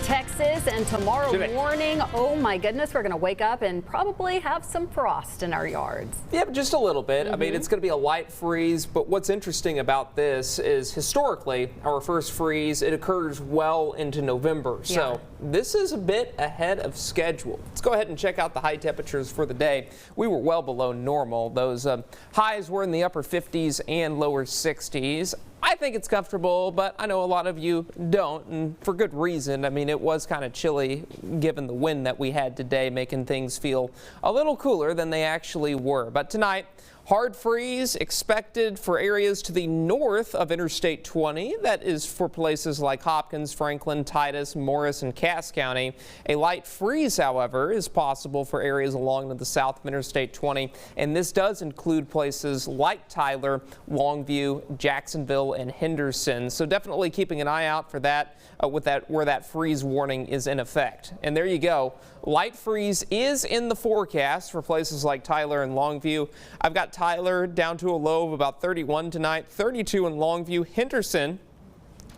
Texas, and tomorrow morning, oh my goodness, we're going to wake up and probably have some frost in our yards. Yep, just a little bit. I mean, it's going to be a light freeze, but what's interesting about this is historically, our first freeze, it occurs well into November. So this is a bit ahead of schedule. Let's go ahead and check out the high temperatures for the day. We were well below normal. Those highs were in the upper 50s and lower 60s. I think it's comfortable, but I know a lot of you don't, and for good reason. I mean, it was kind of chilly given the wind that we had today, making things feel a little cooler than they actually were. But tonight, hard freeze expected for areas to the north of Interstate 20. That is for places like Hopkins, Franklin, Titus, Morris, and Cass County. A light freeze, however, is possible for areas along to the south of Interstate 20, and this does include places like Tyler, Longview, Jacksonville, and Henderson. So definitely keeping an eye out for that, where that freeze warning is in effect. And there you go. Light freeze is in the forecast for places like Tyler and Longview. I've got Tyler down to a low of about 31 tonight, 32 in Longview. Henderson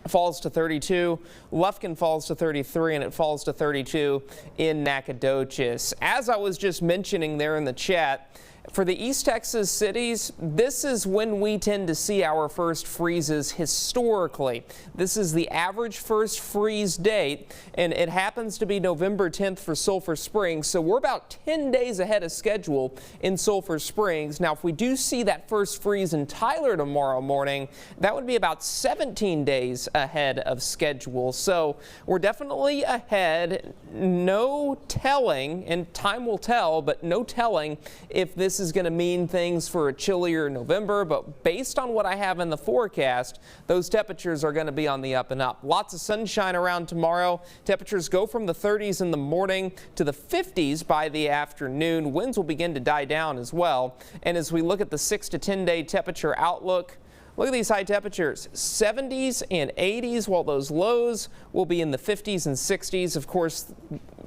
falls to 32, Lufkin falls to 33, and it falls to 32 in Nacogdoches. As I was just mentioning there in the chat, for the East Texas cities, this is when we tend to see our first freezes historically. This is the average first freeze date, and it happens to be November 10th for Sulphur Springs, so we're about 10 days ahead of schedule in Sulphur Springs. Now, if we do see that first freeze in Tyler tomorrow morning, that would be about 17 days ahead of schedule. So we're definitely ahead. No telling, and time will tell, but no telling if this is going to mean things for a chillier November, but based on what I have in the forecast, those temperatures are going to be on the up and up. Lots of sunshine around tomorrow. Temperatures go from the 30s in the morning to the 50s by the afternoon. Winds will begin to die down as well. And as we look at the 6 to 10 day temperature outlook, look at these high temperatures, 70s and 80s, while those lows will be in the 50s and 60s. Of course,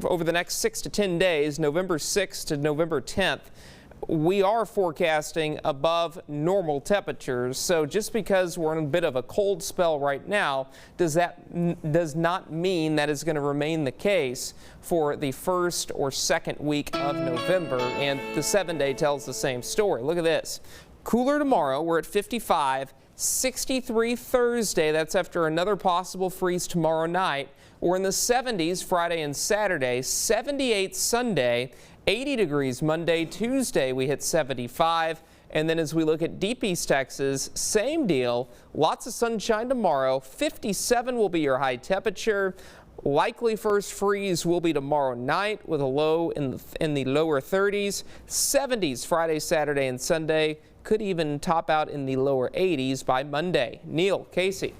over the next 6 to 10 days, November 6th to November 10th, we are forecasting above normal temperatures. So just because we're in a bit of a cold spell right now, does not mean that is going to remain the case for the first or second week of November. And the 7-day tells the same story. Look at this. Cooler tomorrow, we're at 55, 63 Thursday. That's after another possible freeze tomorrow night. We're in the 70s Friday and Saturday, 78 Sunday, 80 degrees Monday. Tuesday we hit 75. And then as we look at Deep East Texas, same deal. Lots of sunshine tomorrow. 57 will be your high temperature. Likely first freeze will be tomorrow night with a low in the lower 30s. 70s Friday, Saturday, and Sunday. Could even top out in the lower 80s by Monday. Neil, Casey.